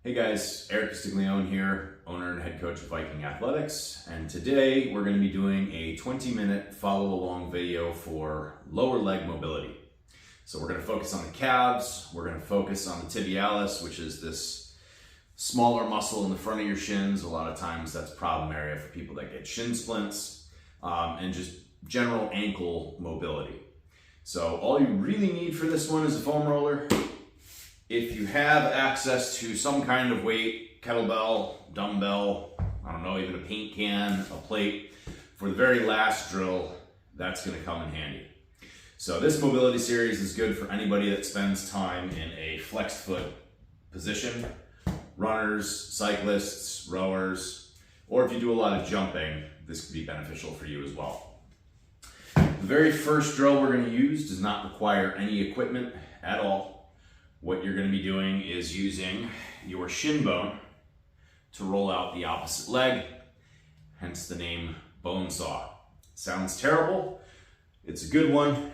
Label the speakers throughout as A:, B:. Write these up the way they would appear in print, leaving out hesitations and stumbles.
A: Hey guys, Eric Stiglione here, owner and head coach of Viking Athletics, and today we're going to be doing a 20-minute follow-along video for lower leg mobility. So we're going to focus on the calves, we're going to focus on the tibialis, which is this smaller muscle in the front of your shins. A lot of times that's a problem area for people that get shin splints, and just general ankle mobility. So all you really need for this one is a foam roller. If you have access to some kind of weight, kettlebell, dumbbell, I don't know, even a paint can, a plate, for the very last drill, that's going to come in handy. So this mobility series is good for anybody that spends time in a flexed foot position, runners, cyclists, rowers, or if you do a lot of jumping, this could be beneficial for you as well. The very first drill we're going to use does not require any equipment at all. What you're going to be doing is using your shin bone to roll out the opposite leg, hence the name bone saw. Sounds terrible. It's a good one.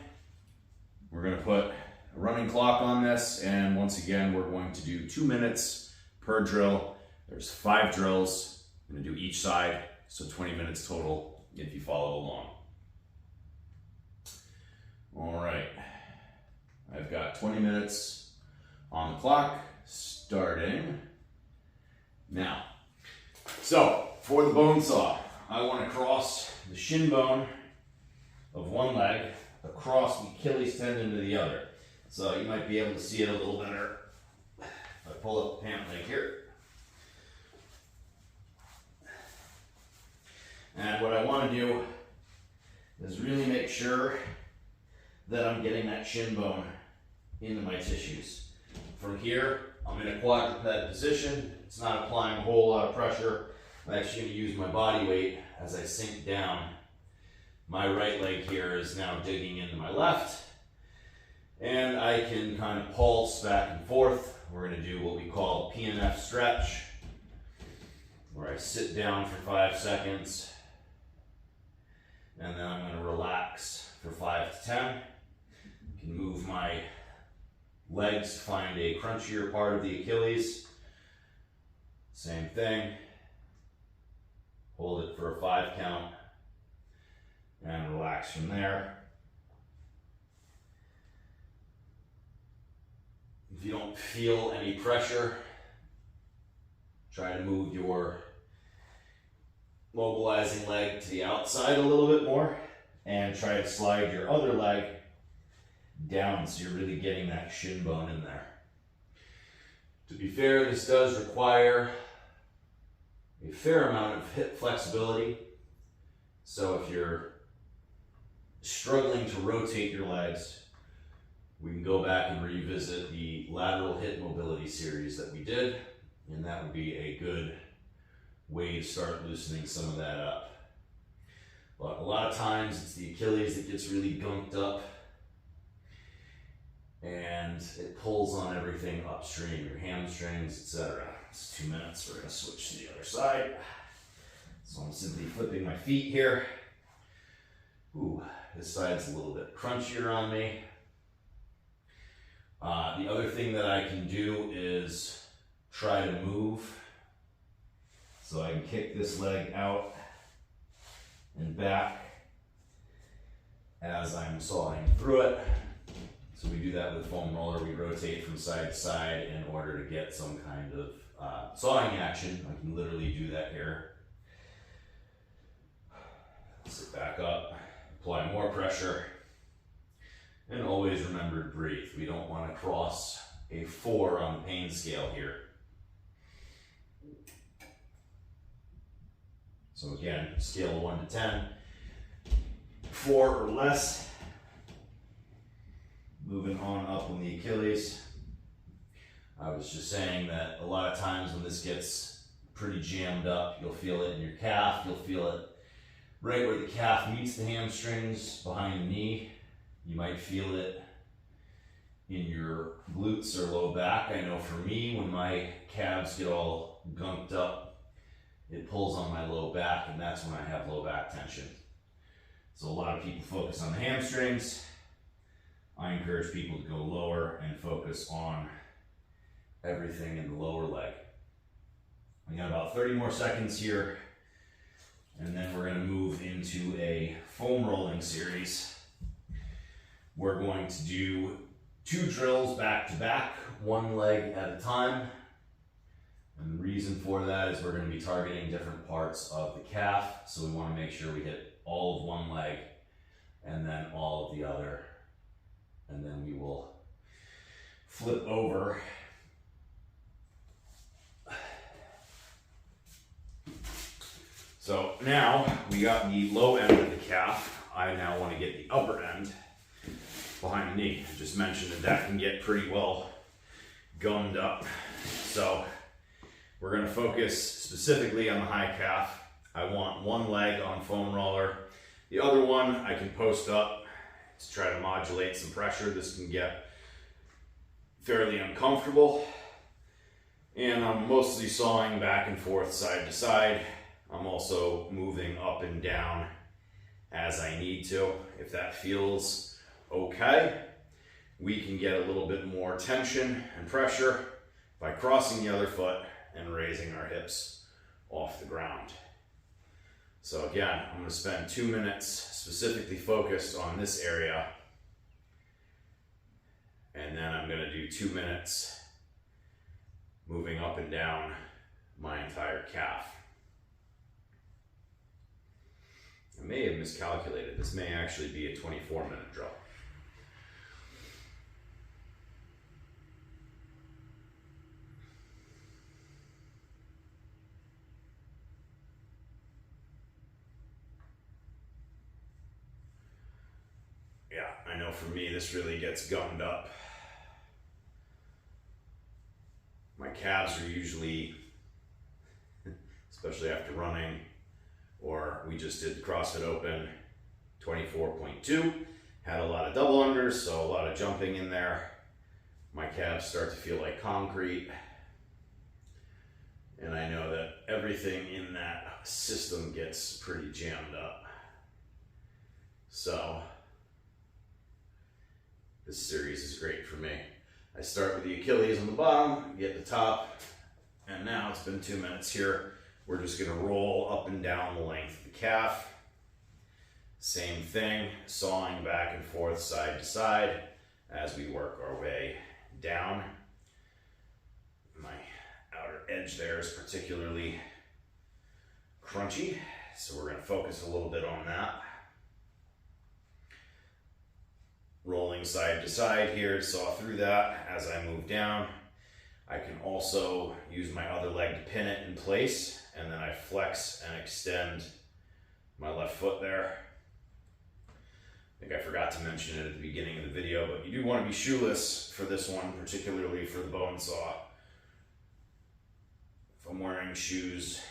A: We're going to put a running clock on this, and once again, we're going to do 2 minutes per drill. There's 5 drills. I'm going to do each side, so 20 minutes total if you follow along. All right, I've got 20 minutes on the clock, starting now. So, for the bone saw, I want to cross the shin bone of one leg across the Achilles tendon to the other. So you might be able to see it a little better if I pull up the pant leg here. And what I want to do is really make sure that I'm getting that shin bone into my tissues. From here, I'm in a quadruped position. It's not applying a whole lot of pressure. I'm actually going to use my body weight as I sink down. My right leg here is now digging into my left. And I can kind of pulse back and forth. We're going to do what we call PNF stretch, where I sit down for 5 seconds. And then I'm going to relax for 5 to 10. I can move my legs to find a crunchier part of the Achilles. Same thing. Hold it for a 5 count and relax from there. If you don't feel any pressure, try to move your mobilizing leg to the outside a little bit more and try to slide your other leg down so you're really getting that shin bone in there. To be fair, this does require a fair amount of hip flexibility. So if you're struggling to rotate your legs, we can go back and revisit the lateral hip mobility series that we did, and that would be a good way to start loosening some of that up. But a lot of times it's the Achilles that gets really gunked up, and it pulls on everything upstream, your hamstrings, etc. It's 2 minutes. We're going to switch to the other side. So I'm simply flipping my feet here. Ooh, this side's a little bit crunchier on me. The other thing that I can do is try to move. So I can kick this leg out and back as I'm sawing through it. So we do that with foam roller. We rotate from side to side in order to get some kind of sawing action. I can literally do that here. Sit back up, apply more pressure, and always remember to breathe. We don't want to cross a 4 on the pain scale here. So again, scale of 1 to 10, 4 or less. Moving on up on the Achilles. I was just saying that a lot of times when this gets pretty jammed up, you'll feel it in your calf. You'll feel it right where the calf meets the hamstrings, behind the knee. You might feel it in your glutes or low back. I know for me, when my calves get all gunked up, it pulls on my low back, and that's when I have low back tension. So a lot of people focus on the hamstrings. I encourage people to go lower and focus on everything in the lower leg. We got about 30 more seconds here, and then we're going to move into a foam rolling series. We're going to do 2 drills back to back, 1 leg at a time. And the reason for that is we're going to be targeting different parts of the calf, so we want to make sure we hit all of one leg and then all of the other. And then we will flip over. So now we got the low end of the calf. I now want to get the upper end behind the knee. I just mentioned that can get pretty well gummed up. So we're going to focus specifically on the high calf. I want 1 leg on foam roller. The other one I can post up to try to modulate some pressure. This can get fairly uncomfortable. And I'm mostly sawing back and forth, side to side. I'm also moving up and down as I need to. If that feels okay, we can get a little bit more tension and pressure by crossing the other foot and raising our hips off the ground. So again, I'm going to spend 2 minutes specifically focused on this area, and then I'm going to do 2 minutes moving up and down my entire calf. I may have miscalculated. This may actually be a 24-minute drill. Yeah, I know for me this really gets gummed up. My calves are usually, especially after running, or we just did CrossFit Open 24.2, had a lot of double unders, so a lot of jumping in there. My calves start to feel like concrete, and I know that everything in that system gets pretty jammed up. So this series is great for me. I start with the Achilles on the bottom, get the top, and now it's been 2 minutes here. We're just gonna roll up and down the length of the calf. Same thing, sawing back and forth, side to side, as we work our way down. My outer edge there is particularly crunchy, so we're gonna focus a little bit on that. Rolling side to side here to saw through that as I move down. I can also use my other leg to pin it in place, and then I flex and extend my left foot there. I think I forgot to mention it at the beginning of the video, but you do want to be shoeless for this one, particularly for the bone saw. If I'm wearing shoes,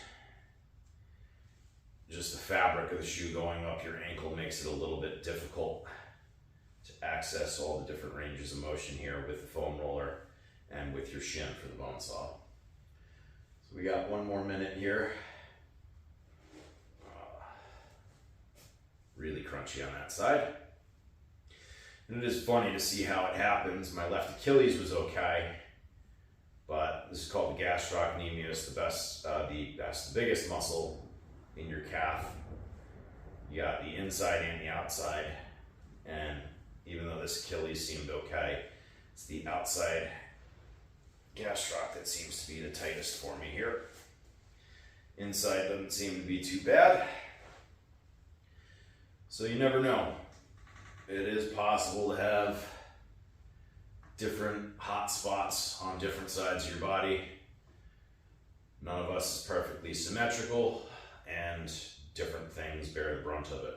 A: just the fabric of the shoe going up your ankle makes it a little bit difficult to access all the different ranges of motion here with the foam roller and with your shin for the bone saw. So we got 1 more minute here. Really crunchy on that side. And it is funny to see how it happens. My left Achilles was okay, but this is called the gastrocnemius, the biggest muscle in your calf. You got the inside and the outside, and even though this Achilles seemed okay, it's the outside gastroc that seems to be the tightest for me here. Inside doesn't seem to be too bad. So you never know. It is possible to have different hot spots on different sides of your body. None of us is perfectly symmetrical, and different things bear the brunt of it.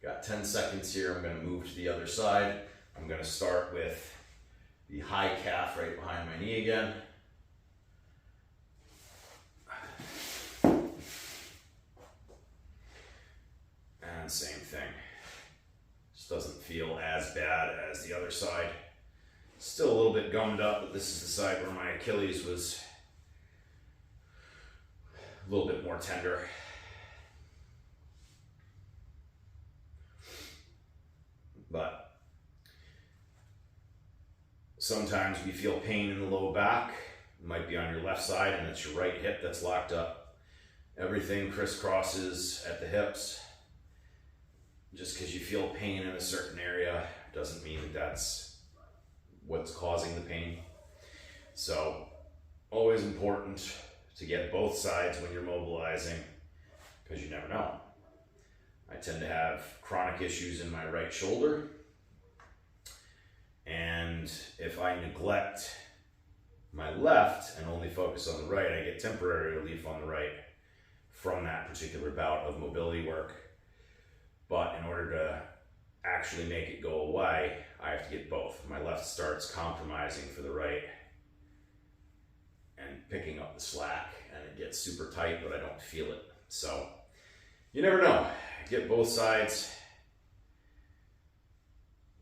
A: Got 10 seconds here. I'm going to move to the other side. I'm going to start with the high calf right behind my knee again. And same thing. Just doesn't feel as bad as the other side. Still a little bit gummed up, but this is the side where my Achilles was a little bit more tender. But sometimes we feel pain in the low back It might be on your left side and it's your right hip that's locked up. Everything crisscrosses at the hips. Just because you feel pain in a certain area doesn't mean that that's what's causing the pain. So always important to get both sides when you're mobilizing, because you never know. I tend to have chronic issues in my right shoulder, and if I neglect my left and only focus on the right, I get temporary relief on the right from that particular bout of mobility work. But in order to actually make it go away, I have to get both. My left starts compromising for the right and picking up the slack, and it gets super tight, but I don't feel it. So you never know. Get both sides.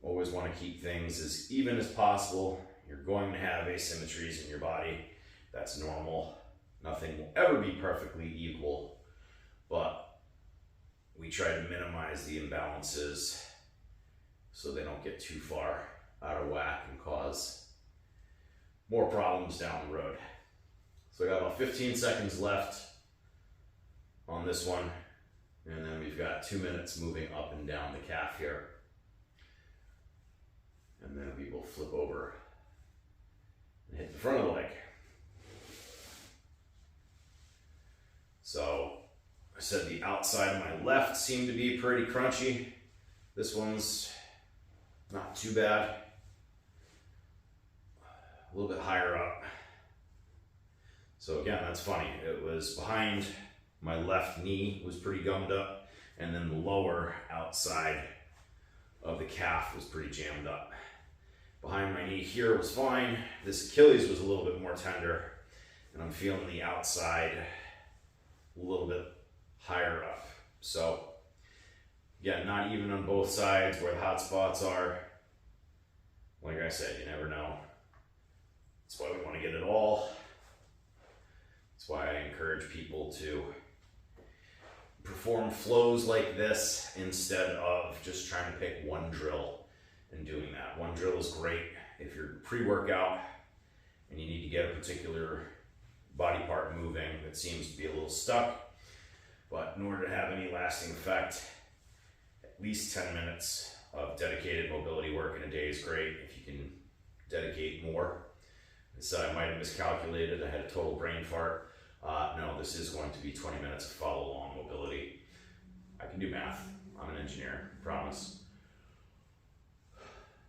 A: Always want to keep things as even as possible. You're going to have asymmetries in your body. That's normal. Nothing will ever be perfectly equal, but we try to minimize the imbalances so they don't get too far out of whack and cause more problems down the road. So I got about 15 seconds left on this one, and then we've got 2 minutes moving up and down the calf here. And then we will flip over and hit the front of the leg. So I said the outside of my left seemed to be pretty crunchy. This one's not too bad. A little bit higher up. So again, that's funny. It was behind my left knee was pretty gummed up, and then the lower outside of the calf was pretty jammed up. Behind my knee here was fine. This Achilles was a little bit more tender, and I'm feeling the outside a little bit higher up. So again, not even on both sides where the hot spots are. Like I said, you never know. That's why we want to get it all. That's why I encourage people to perform flows like this instead of just trying to pick one drill and doing that. One drill is great if you're pre-workout and you need to get a particular body part moving that seems to be a little stuck. But in order to have any lasting effect, at least 10 minutes of dedicated mobility work in a day is great. If you can dedicate more. So I might have miscalculated. I had a total brain fart. No, this is going to be 20 minutes of follow-along mobility. I can do math. I'm an engineer, promise.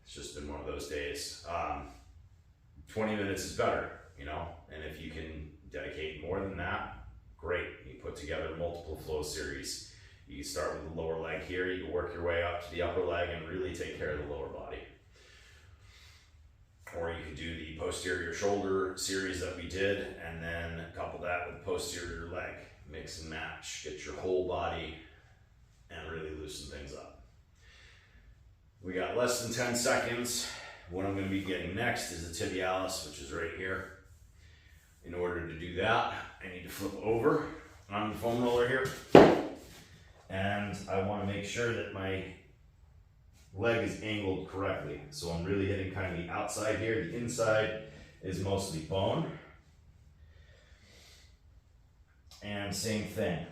A: It's just been one of those days. 20 minutes is better, you know, and if you can dedicate more than that, great. You put together multiple flow series. You can start with the lower leg here. You can work your way up to the upper leg and really take care of the lower body. Or you could do the posterior shoulder series that we did, and then couple that with posterior leg. Mix and match. Get your whole body and really loosen things up. We got less than 10 seconds. What I'm going to be getting next is the tibialis, which is right here. In order to do that, I need to flip over on the foam roller here. And I want to make sure that my leg is angled correctly. So I'm really hitting kind of the outside here. The inside is mostly bone. And same thing.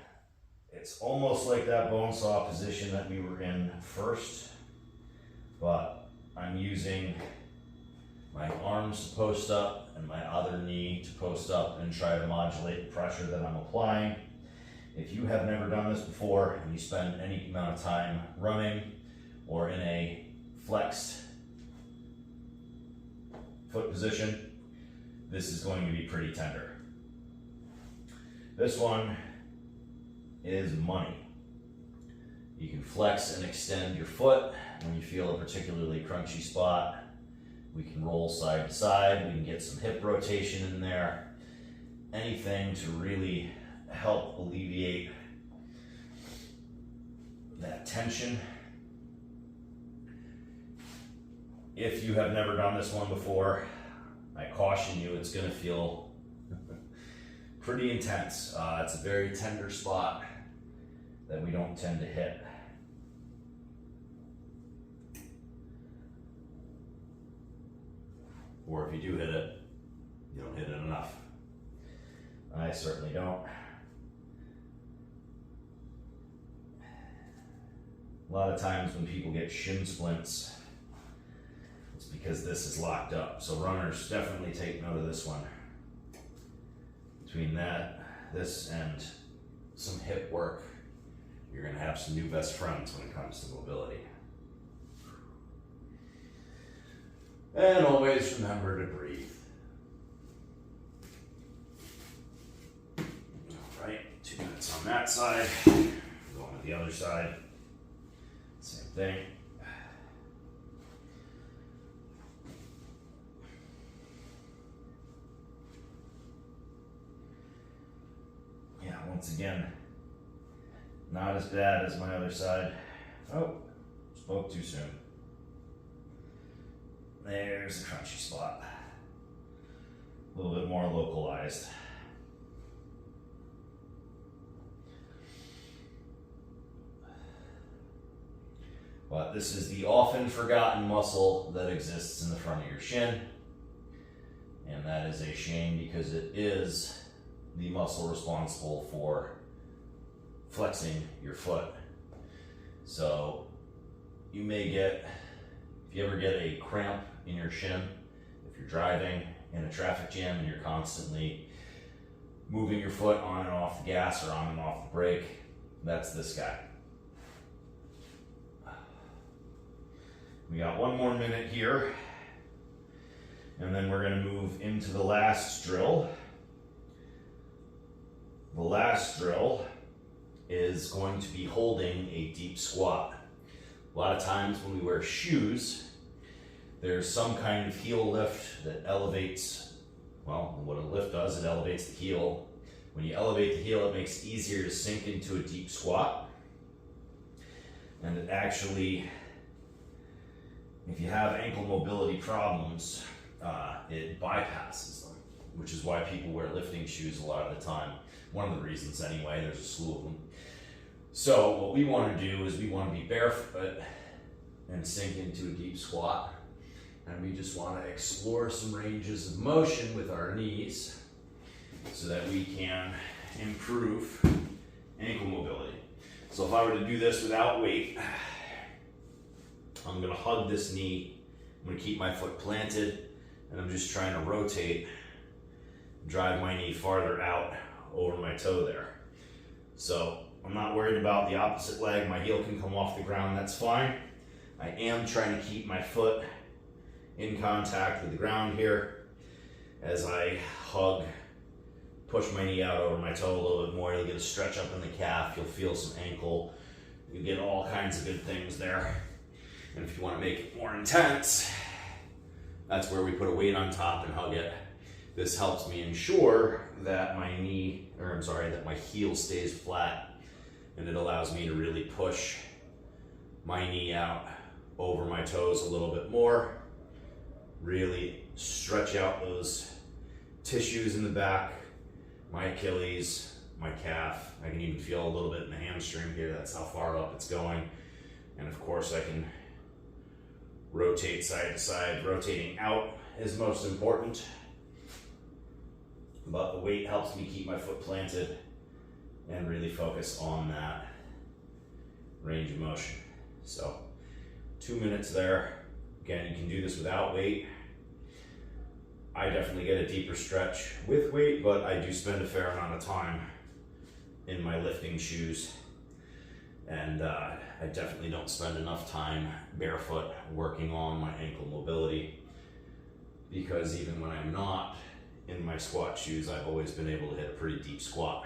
A: It's almost like that bone saw position that we were in first, but I'm using my arms to post up and my other knee to post up and try to modulate the pressure that I'm applying. If you have never done this before and you spend any amount of time running or in a flexed foot position, this is going to be pretty tender. This one is money. You can flex and extend your foot when you feel a particularly crunchy spot. We can roll side to side. We can get some hip rotation in there. Anything to really help alleviate that tension. If you have never done this one before, I caution you, it's going to feel pretty intense. It's a very tender spot that we don't tend to hit. Or if you do hit it, You don't hit it enough. I certainly don't. A lot of times when people get shin splints, it's because this is locked up. So runners, definitely take note of this one. Between this and some hip work, you're gonna have some new best friends when it comes to mobility. And always remember to breathe. All right, 2 minutes on that side. Going to the other side. Same thing. Yeah, once again, not as bad as my other side. Oh, spoke too soon. There's a crunchy spot. A little bit more localized. But this is the often forgotten muscle that exists in the front of your shin. And that is a shame because it is the muscle responsible for flexing your foot. So you may get, if you ever get a cramp in your shin, if you're driving in a traffic jam and you're constantly moving your foot on and off the gas or on and off the brake, that's this guy. We got 1 more minute here, and then we're going to move into the last drill. The last drill is going to be holding a deep squat. A lot of times when we wear shoes, there's some kind of heel lift that elevates, well, what a lift does, it elevates the heel. When you elevate the heel, it makes it easier to sink into a deep squat. And it actually, if you have ankle mobility problems, it bypasses them, which is why people wear lifting shoes a lot of the time. One of the reasons anyway, there's a slew of them. So what we want to do is we want to be barefoot and sink into a deep squat. And we just want to explore some ranges of motion with our knees so that we can improve ankle mobility. So if I were to do this without weight, I'm going to hug this knee, I'm going to keep my foot planted, and I'm just trying to rotate, drive my knee farther out over my toe there. So I'm not worried about the opposite leg, my heel can come off the ground, that's fine. I am trying to keep my foot in contact with the ground here as I hug, push my knee out over my toe a little bit more. You'll get a stretch up in the calf, you'll feel some ankle, you'll get all kinds of good things there. And if you want to make it more intense, that's where we put a weight on top and hug it. This helps me ensure that my that my heel stays flat, and it allows me to really push my knee out over my toes a little bit more, really stretch out those tissues in the back, my Achilles, my calf. I can even feel a little bit in the hamstring here, that's how far up it's going. And of course I can rotate side to side. Rotating out is most important, but the weight helps me keep my foot planted and really focus on that range of motion. So 2 minutes there. Again, you can do this without weight. I definitely get a deeper stretch with weight, but I do spend a fair amount of time in my lifting shoes. And I definitely don't spend enough time barefoot working on my ankle mobility, because even when I'm not in my squat shoes, I've always been able to hit a pretty deep squat.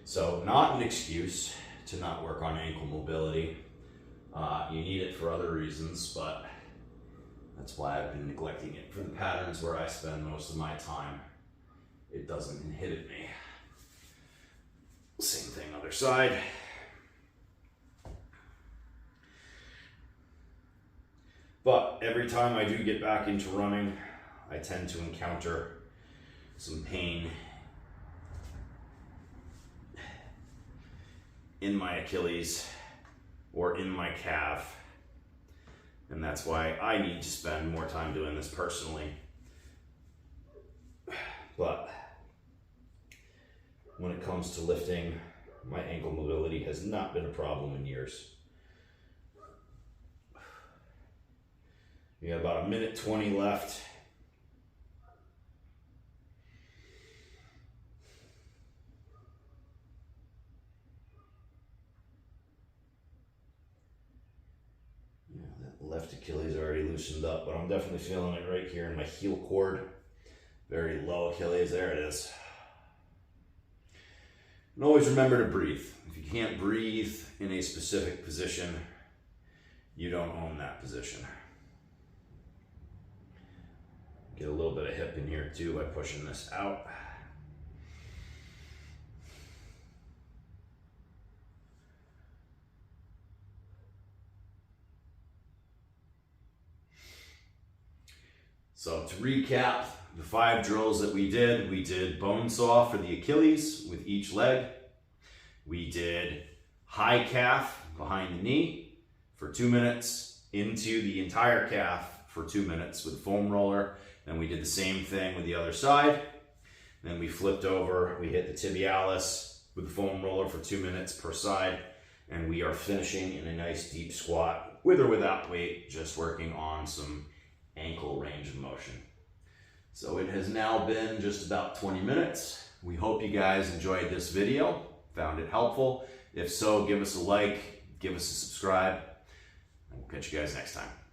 A: So not an excuse to not work on ankle mobility. You need it for other reasons, but that's why I've been neglecting it. For the patterns where I spend most of my time, it doesn't inhibit me. Same thing, other side. But every time I do get back into running, I tend to encounter some pain in my Achilles or in my calf. And that's why I need to spend more time doing this personally.
B: but when it comes to lifting, my ankle mobility has not been a problem in years. We got about 1:20 left. Yeah, that left Achilles already loosened up, but I'm definitely feeling it right here in my heel cord. Very low Achilles, there it is. And always remember to breathe. If you can't breathe in a specific position, you don't own that position. Get a little bit of hip in here too by pushing this out. So to recap, the 5 drills that we did bone saw for the Achilles with each leg. We did high calf behind the knee for 2 minutes, into the entire calf for 2 minutes with foam roller. Then we did the same thing with the other side. Then we flipped over, we hit the tibialis with the foam roller for 2 minutes per side. And we are finishing in a nice deep squat with or without weight, just working on some ankle range of motion. So it has now been just about 20 minutes. We hope you guys enjoyed this video, found it helpful. If so, give us a like, give us a subscribe, and we'll catch you guys next time.